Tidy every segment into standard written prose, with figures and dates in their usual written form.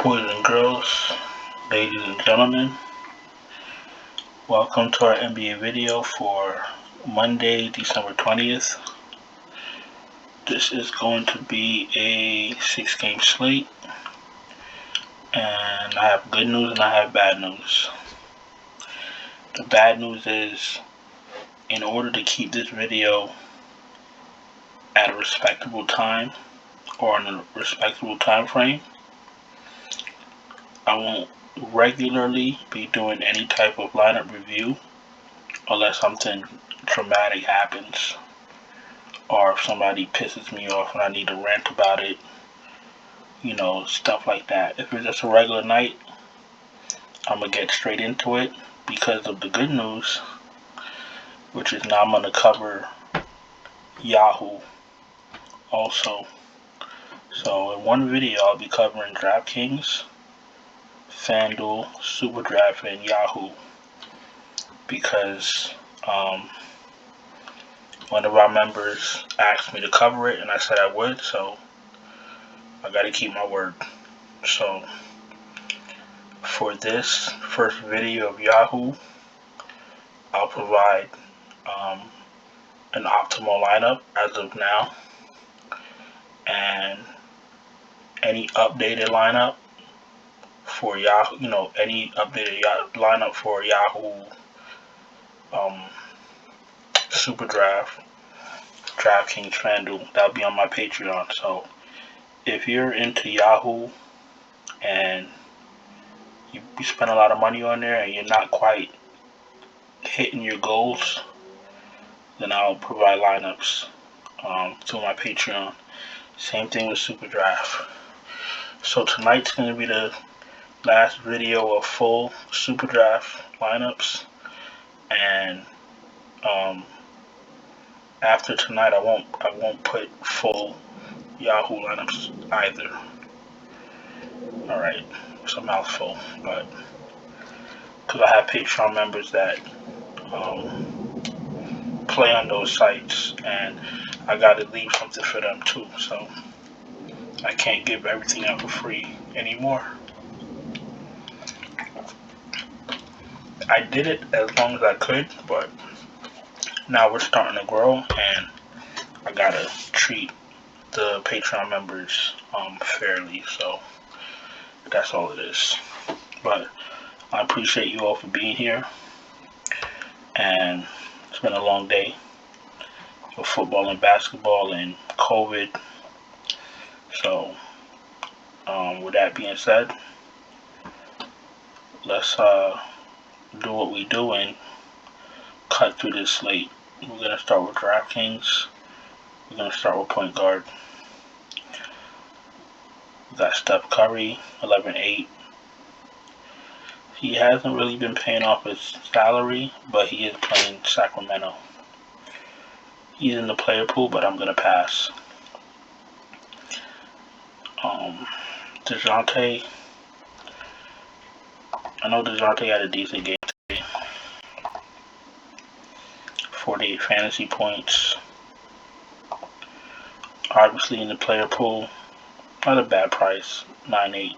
Boys and girls, ladies and gentlemen, welcome to our NBA video for Monday, December 20th. This is going to be a 6-game slate, and I have good news and I have bad news. The bad news is, in order to keep this video at a respectable time, or in a respectable time frame, I won't regularly be doing any type of lineup review unless something dramatic happens, or if somebody pisses me off and I need to rant about it, stuff like that. If it's just a regular night, I'm going to get straight into it because of the good news, which is now I'm going to cover Yahoo also. So in one video, I'll be covering Draftkings, Fanduel, Superdraft, and Yahoo, because one of our members asked me to cover it and I said I would, so I gotta keep my word. So for this first video of Yahoo, I'll provide an optimal lineup as of now, and any updated lineup for Yahoo, any updated lineup for Yahoo, Superdraft, Draftkings, Fanduel, that'll be on my Patreon. So if you're into Yahoo and you spend a lot of money on there and you're not quite hitting your goals, then I'll provide lineups through my Patreon. Same thing with Superdraft. So tonight's going to be the last video of full Superdraft lineups, and after tonight I won't put full Yahoo lineups either. Alright, it's a mouthful, but because I have Patreon members that play on those sites, and I gotta leave something for them too, so I can't give everything out for free anymore. I did it as long as I could, but now we're starting to grow, and I gotta treat the Patreon members fairly, so that's all it is. But I appreciate you all for being here, and it's been a long day for football and basketball and COVID. So with that being said, let's do what we do and cut through this slate. We're going to start with Draftkings. We're going to start with point guard. We got Steph Curry, 11-8. He hasn't really been paying off his salary, but he is playing Sacramento. He's in the player pool, but I'm going to pass. DeJounte. I know DeJounte had a decent game today. 48 fantasy points. Obviously in the player pool, not a bad price, 9.8.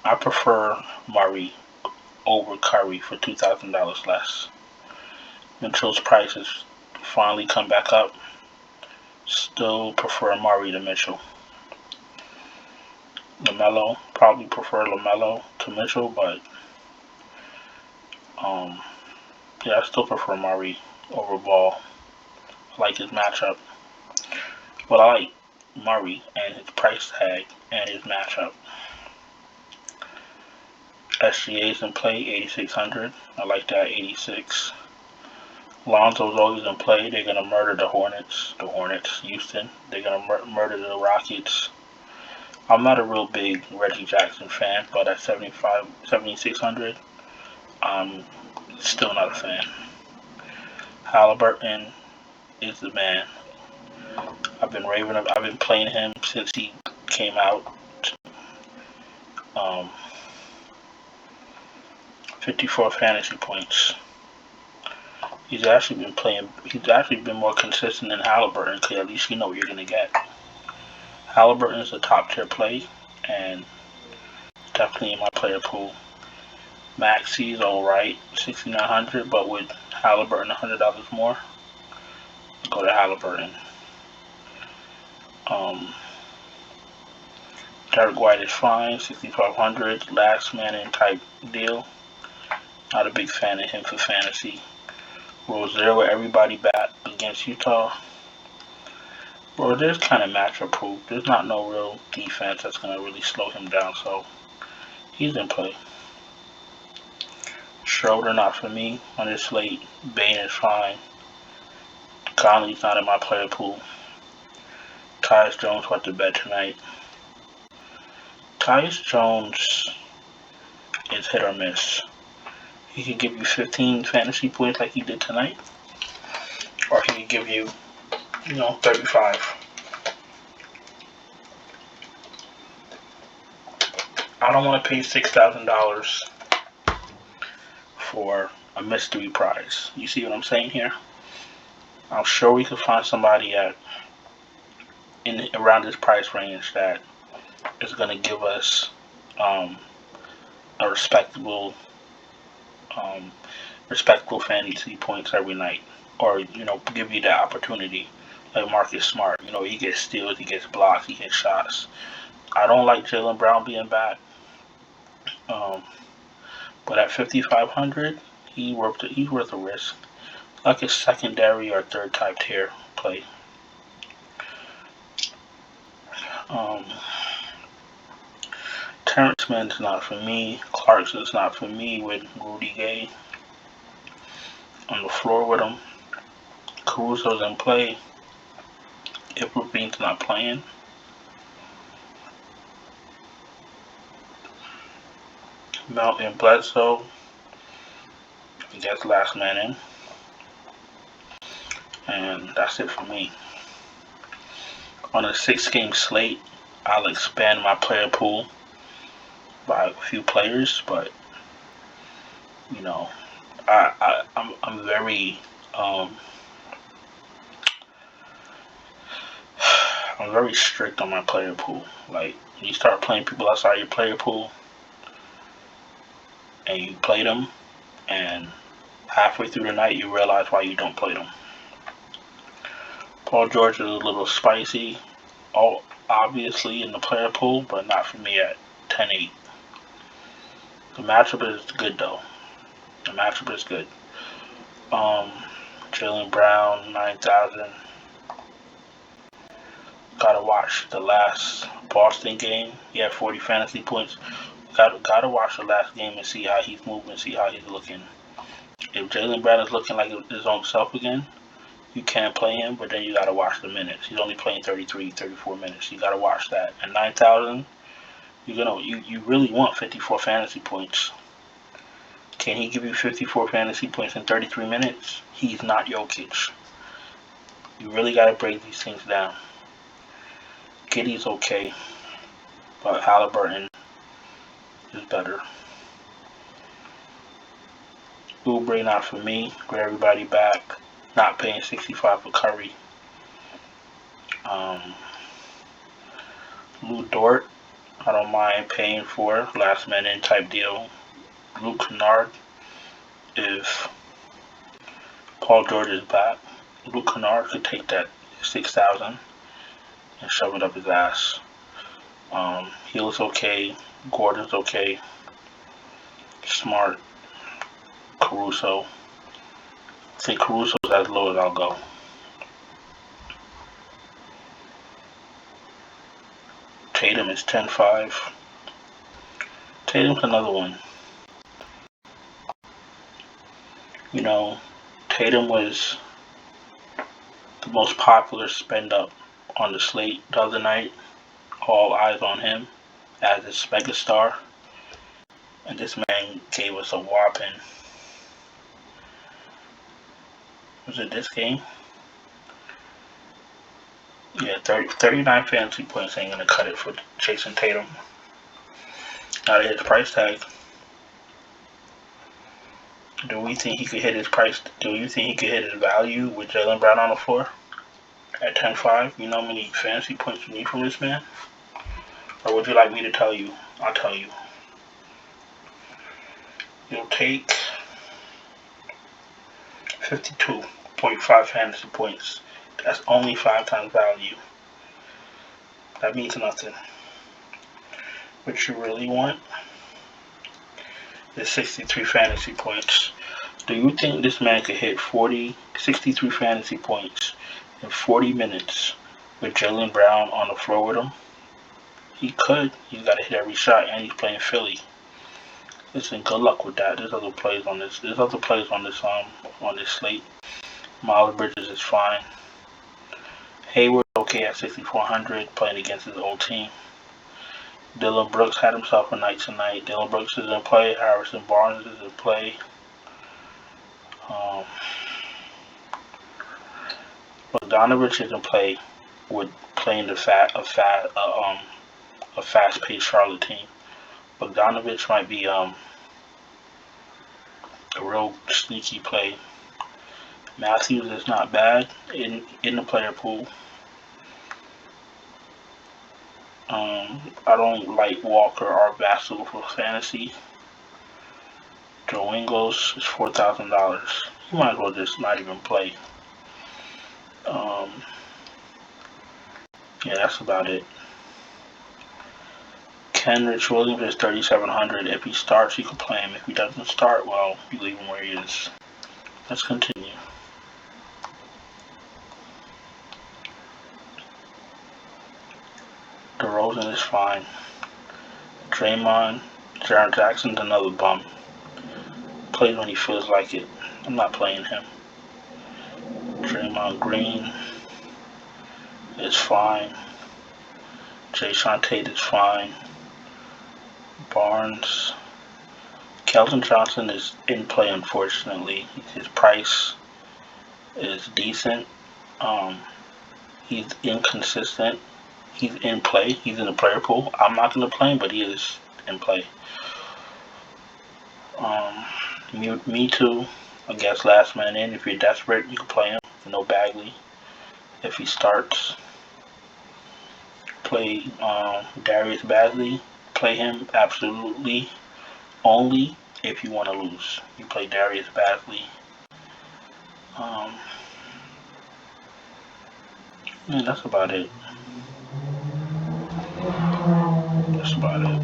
I prefer Murray over Curry for $2,000 less. Mitchell's price has finally come back up. Still prefer Murray to Mitchell. LaMelo, probably prefer LaMelo to Mitchell, but I still prefer Murray over Ball. I like his matchup, but I like Murray and his price tag and his matchup. SGA's in play, 8,600. I like that, 86. Lonzo's always in play. They're gonna murder the Hornets. Houston. They're gonna murder the Rockets. I'm not a real big Reggie Jackson fan, but at 7,600, I'm still not a fan. Halliburton is the man. I've been playing him since he came out. 54 fantasy points. He's actually been more consistent than Halliburton, because at least you know what you're gonna get. Halliburton is a top tier play, and definitely in my player pool. Maxi's alright, 6,900, but with Halliburton $100 more, go to Halliburton. Derek White is fine, 6,500, last man in type deal. Not a big fan of him for fantasy. Rozier with everybody back against Utah. Bro, there's kind of matchup proof. There's not no real defense that's going to really slow him down, so he's in play. Schroeder, not for me on this slate. Bane is fine. Conley's not in my player pool. Tyus Jones went to bed tonight. Tyus Jones is hit or miss. He could give you 15 fantasy points like he did tonight, or he could give you, 35. I don't want to pay $6,000 for a mystery prize. You see what I'm saying here? I'm sure we could find somebody around this price range that is going to give us a respectable fantasy points every night, or give you that opportunity. Like Marcus Smart, he gets steals, he gets blocks, he gets shots. I don't like Jalen Brown being back, but at 5,500, he's worth a risk. Like a secondary or third type tier play. Terrence Mann's not for me. Clarkson's not for me with Rudy Gay on the floor with him. Caruso's in play. If Rubine's not playing. Melton Bledsoe, I guess last man in. And that's it for me. On a 6-game slate, I'll expand my player pool by a few players, but I'm very I'm very strict on my player pool. Like, when you start playing people outside your player pool and you play them, and halfway through the night you realize why you don't play them. Paul George is a little spicy, obviously in the player pool, but not for me at 10-8. The matchup is good though. The matchup is good. Jalen Brown, 9,000. Gotta watch the last Boston game. He had 40 fantasy points. Gotta watch the last game and see how he's moving, see how he's looking. If Jalen Brown is looking like his own self again, you can play him, but then you gotta watch the minutes. He's only playing 33, 34 minutes. You gotta watch that. At 9,000, you really want 54 fantasy points. Can he give you 54 fantasy points in 33 minutes? He's not Jokic. You really gotta break these things down. Giddy's okay, but Halliburton is better. Oubre not for me. Get everybody back. Not paying 65 for Curry. Lou Dort, I don't mind paying for. Last man in type deal. Luke Kennard, if Paul George is back, Luke Kennard could take that 6,000 and shove it up his ass. Hill's okay. Gordon's okay. Smart. Caruso. I think Caruso's as low as I'll go. Tatum is 10-5. Tatum's another one. Tatum was the most popular spend up on the slate the other night. All eyes on him as his megastar. And this man gave us a whopping. Was it this game? Yeah, 39 fantasy points ain't gonna cut it for Jason Tatum. Not at his price tag. Do we think he could hit his price? Do you think he could hit his value with Jalen Brown on the floor at 10-5? You know how many fantasy points you need from this man? Or would you like me to tell you? I'll tell you. You'll take 52.5 fantasy points. That's only 5 times value. That means nothing. What you really want is 63 fantasy points. Do you think this man could hit 63 fantasy points in 40 minutes with Jalen Brown on the floor with him? He could. He's got to hit every shot, and he's playing Philly. Listen, good luck with that. There's other plays on this. On this slate. Miles Bridges is fine. Hayward okay at 6,400, playing against his old team. Dylan Brooks had himself a night tonight. Dylan Brooks is in play. Harrison Barnes is in play. Bogdanovich is in play with playing a fast-paced Charlotte team. Bogdanovich might be a real sneaky play. Matthews is not bad in the player pool. I don't like Walker or Vassell for fantasy. Joe Ingles is $4,000. You might as well just not even play. Yeah, that's about it. Kenrich Williams is 3,700. If he starts, you can play him. If he doesn't start, well, you leave him where he is. Let's continue. DeRozan is fine. Draymond, Jaren Jackson's another bum. Plays when he feels like it. I'm not playing him. Draymond Green is fine. Jason Tate is fine. Barnes. Keldon Johnson is in play, unfortunately. His price is decent. He's inconsistent. He's in play. He's in the player pool. I'm not going to play him, but he is in play. Me too. I guess last man in. If you're desperate, you can play him. No Bagley. If he starts, play Darius Bagley. Play him absolutely only if you want to lose. You play Darius Bagley. Yeah, that's about it. That's about it.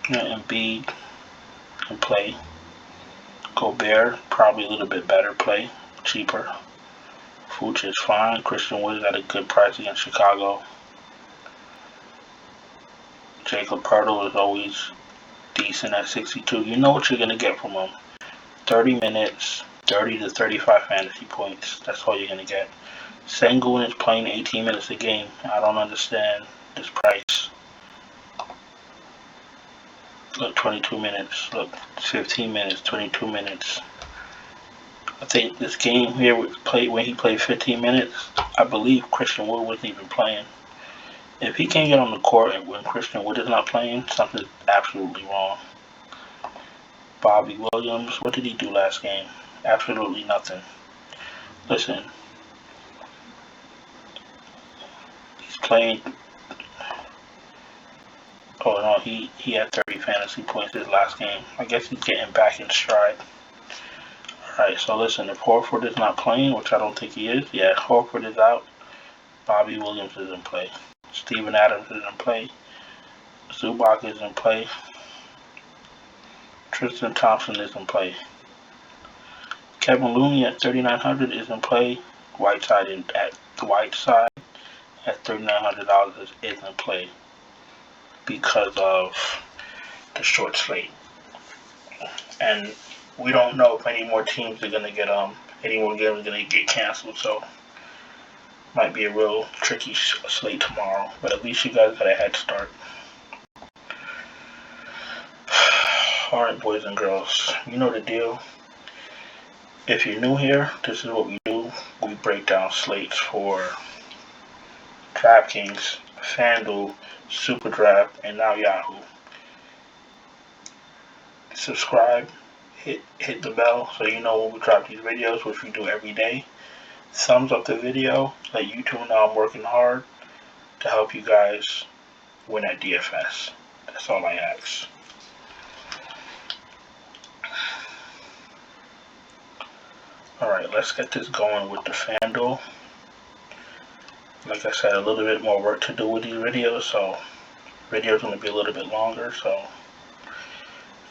Yeah, Embiid can play. Gobert, probably a little bit better play. Cheaper. Fuchs is fine. Christian Wood is at a good price against Chicago. Jacob Poeltl is always decent at 62. You know what you're going to get from him. 30 minutes, 30 to 35 fantasy points. That's all you're going to get. Sengun is playing 18 minutes a game. I don't understand this price. Look, 22 minutes. Look, 15 minutes, 22 minutes. I think this game here when he played 15 minutes, I believe Christian Wood wasn't even playing. If he can't get on the court when Christian Wood is not playing, something's absolutely wrong. Bobby Williams, what did he do last game? Absolutely nothing. Listen, he's playing. Oh no, he had 30 fantasy points his last game. I guess he's getting back in stride. Alright, so listen, if Horford is not playing, which I don't think he is, yeah, Horford is out. Bobby Williams is in play. Steven Adams is in play. Zubac is in play. Tristan Thompson is in play. Kevin Looney at 3,900 is in play. Whiteside at $3,900 is in play because of the short slate. And we don't know if any more teams are gonna get any more games are gonna get canceled, so might be a real tricky slate tomorrow. But at least you guys got a head start. Alright, boys and girls, you know the deal. If you're new here, this is what we do. We break down slates for Draftkings, Fanduel, Superdraft, and now Yahoo. Subscribe, hit the bell so you know when we drop these videos, which we do every day. Thumbs up the video, let YouTube know I'm working hard. to help you guys win at DFS. That's all I ask. Alright, let's get this going with the Fanduel. Like I said, a little bit more work to do with these videos, so video's going to be a little bit longer, so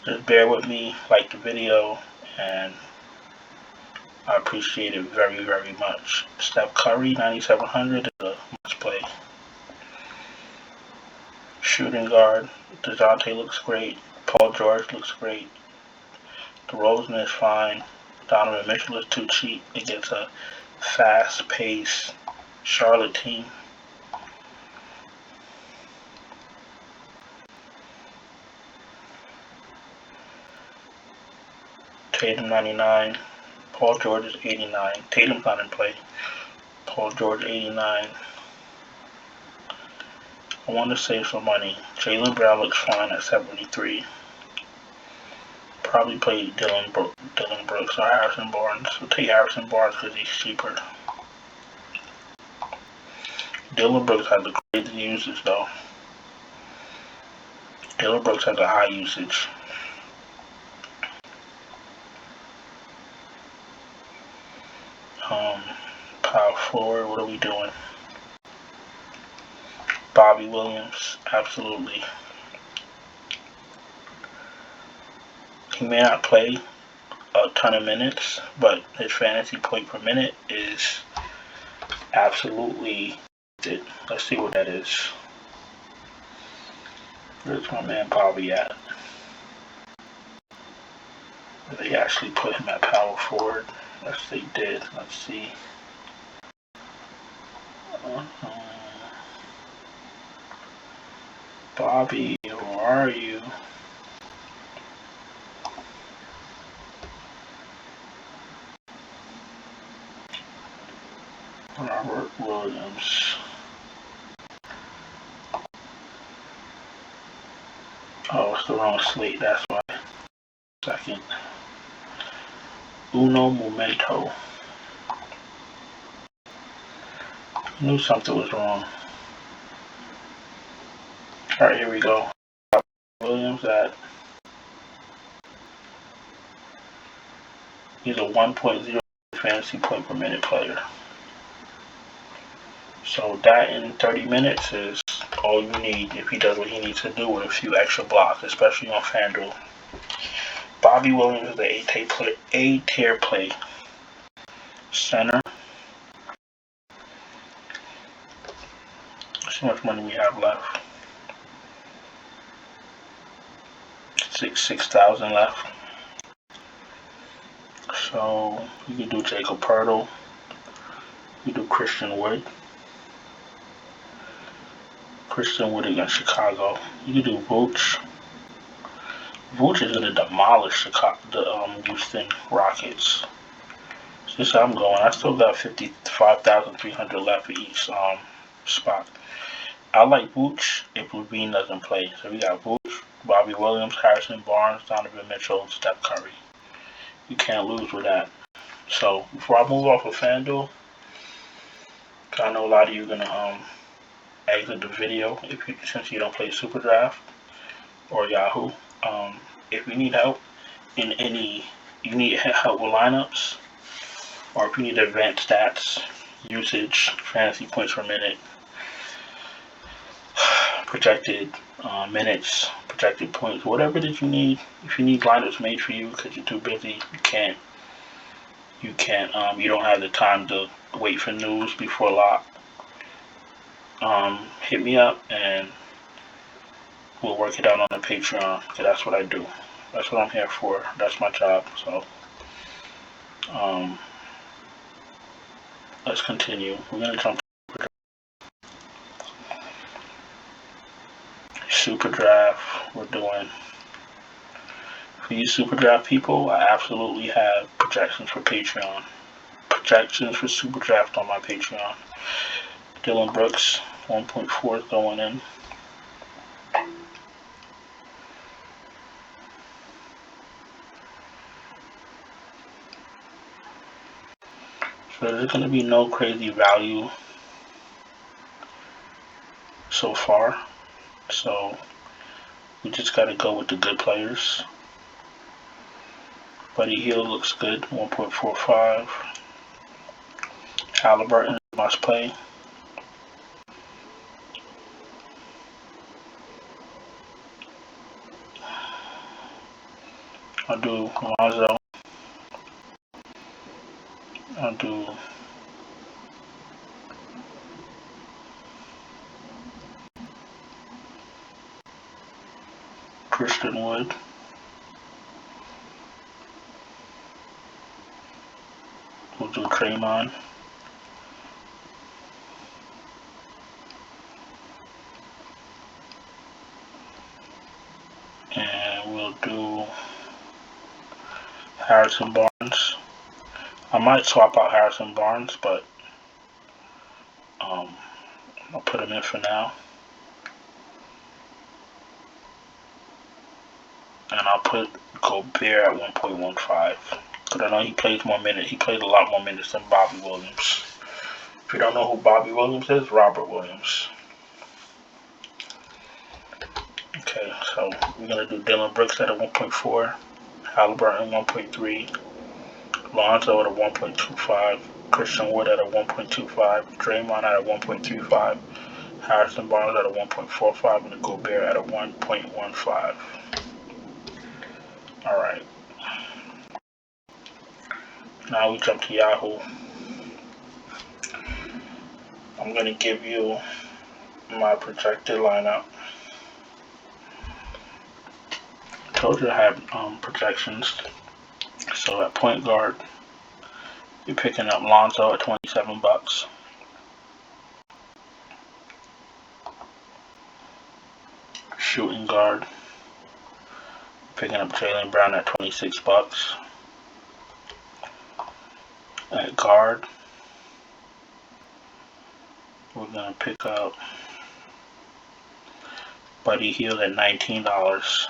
just bear with me, like the video, and I appreciate it very, very much. Steph Curry, 9,700 is a must play. Shooting guard, DeJounte looks great. Paul George looks great. DeRozan is fine. Donovan Mitchell is too cheap against a fast-paced Charlotte team. Tatum 99. Paul George is 89. Tatum's not in play. Paul George 89. I want to save some money. Jalen Brown looks fine at 73. Probably play Dylan Brooks or Harrison Barnes. We'll take Harrison Barnes because he's cheaper. Dylan Brooks has a crazy usage though. Dylan Brooks has a high usage. Power forward, what are we doing? Bobby Williams, absolutely. He may not play a ton of minutes, but his fantasy point per minute is absolutely it. Let's see what that is. Where's my man Bobby at? They actually put him at power forward. Yes, they did. Let's see. Bobby, where are you? Robert Williams. Oh, it's the wrong slate, that's why. Second. Uno momento. I knew something was wrong. Alright, here we go. Williams at. He's a 1.0 fantasy point per minute player. So that in 30 minutes is all you need if he does what he needs to do with a few extra blocks, especially on Fanduel. Bobby Williams is the A-tier play. Center. Let's see how much money we have left. 6,000 left. So you can do Jacob Pertl. You do Christian Wood. Christian Wood against Chicago. You can do Vooch. Vooch is going to demolish the Houston Rockets. So this is how I'm going. I still got 55,300 left for each spot. I like Vooch if Levine doesn't play. So we got Vooch, Bobby Williams, Harrison Barnes, Donovan Mitchell, and Steph Curry. You can't lose with that. So before I move off of Fanduel, I know a lot of you are gonna exit the video since you don't play Superdraft or Yahoo. If you need help in you need help with lineups, or if you need advanced stats, usage, fantasy points per minute, projected minutes, projected points, whatever it is you need. If you need lineups made for you because you're too busy, you don't have the time to wait for news before lock, hit me up and we'll work it out on the Patreon, because that's what I do. That's what I'm here for. That's my job. So let's continue. We're gonna jump to Superdraft. We're doing, for you Superdraft people, I absolutely have projections for Patreon. Projections for Superdraft on my Patreon. Dylan Brooks, 1.4 is going in. So there's going to be no crazy value so far. So we just got to go with the good players. Buddy Hield looks good, 1.45. Halliburton must play. I'll do Lonzo. I'll do Christian Wood. We'll do Draymond. And we'll do Harrison Barnes. I might swap out Harrison Barnes, but I'll put him in for now. And I'll put Gobert at 1.15. Because I know he plays more minutes. He plays a lot more minutes than Bobby Williams. If you don't know who Bobby Williams is, Robert Williams. Okay, so we're going to do Dillon Brooks at a 1.4. Halliburton 1.3. Lonzo at a 1.25. Christian Wood at a 1.25. Draymond at a 1.35. Harrison Barnes at a 1.45. And Gobert at a 1.15. Alright. Now we jump to Yahoo. I'm going to give you my projected lineup. I told you I have projections. So at point guard, you're picking up Lonzo at $27. Shooting guard, picking up Jalen Brown at $26. At guard, we're going to pick up Buddy Hield at $19.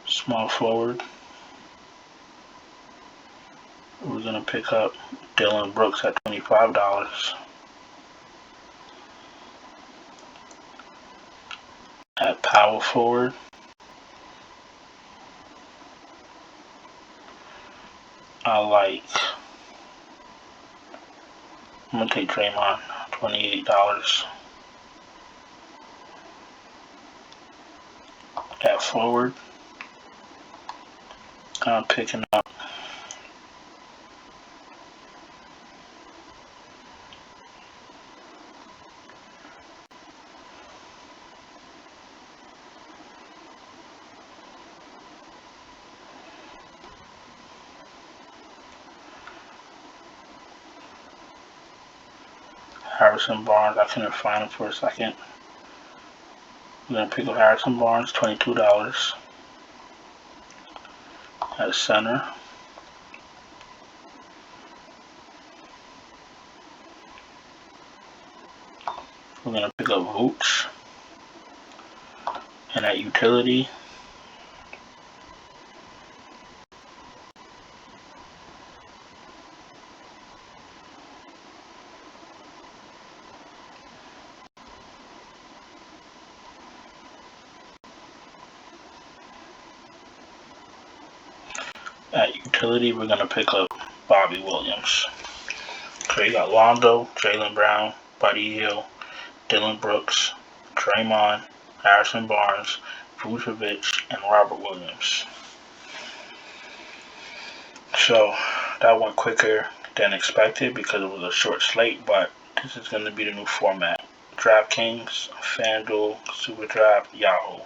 Small forward, we're going to pick up Dillon Brooks at $25. At power forward, I'm going to take Draymond, $28. At forward, I'm picking up Harrison Barnes. I couldn't find him for a second. I'm going to pick up Harrison Barnes, $22. At center, we're going to pick up Vooch. And at utility, we're going to pick up Bobby Williams. So you got Lonzo, Jalen Brown, Buddy Hield, Dillon Brooks, Draymond, Harrison Barnes, Vucevic, and Robert Williams. So that went quicker than expected because it was a short slate, but this is going to be the new format. Draftkings, Fanduel, Superdraft Yahoo.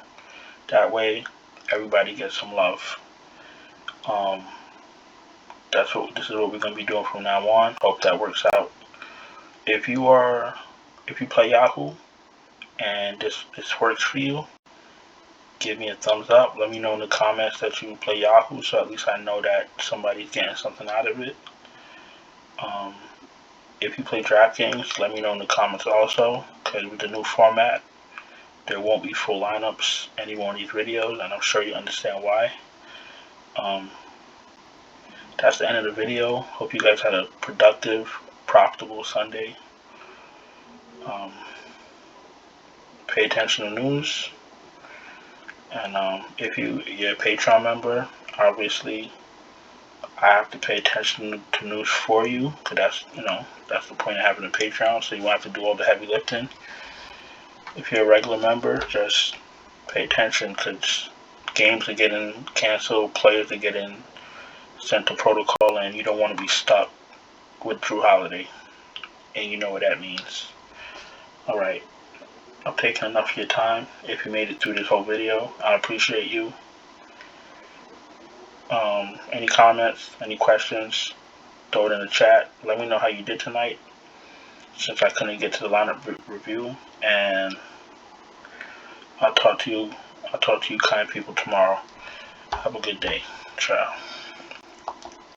That way, everybody gets some love. This is what we're going to be doing from now on. Hope that works out. If you play Yahoo and this works for you, give me a thumbs up. Let me know in the comments that you play Yahoo, so at least I know that somebody's getting something out of it. If you play Draftkings, let me know in the comments also, because with the new format, there won't be full lineups anymore in these videos, and I'm sure you understand why. that's the end of the video. Hope you guys had a productive, profitable Sunday. Pay attention to news. And if you're a Patreon member, obviously I have to pay attention to news for you, because that's the point of having a Patreon, so you won't have to do all the heavy lifting. If you're a regular member, just pay attention, because games are getting canceled, players are getting sent to protocol, and you don't want to be stuck with Drew Holiday, and you know what that means. Alright, I've taken enough of your time. If you made it through this whole video, I appreciate you. Any comments, any questions, throw it in the chat. Let me know how you did tonight, since I couldn't get to the lineup review. And I'll talk to you kind people tomorrow. Have a good day. Ciao.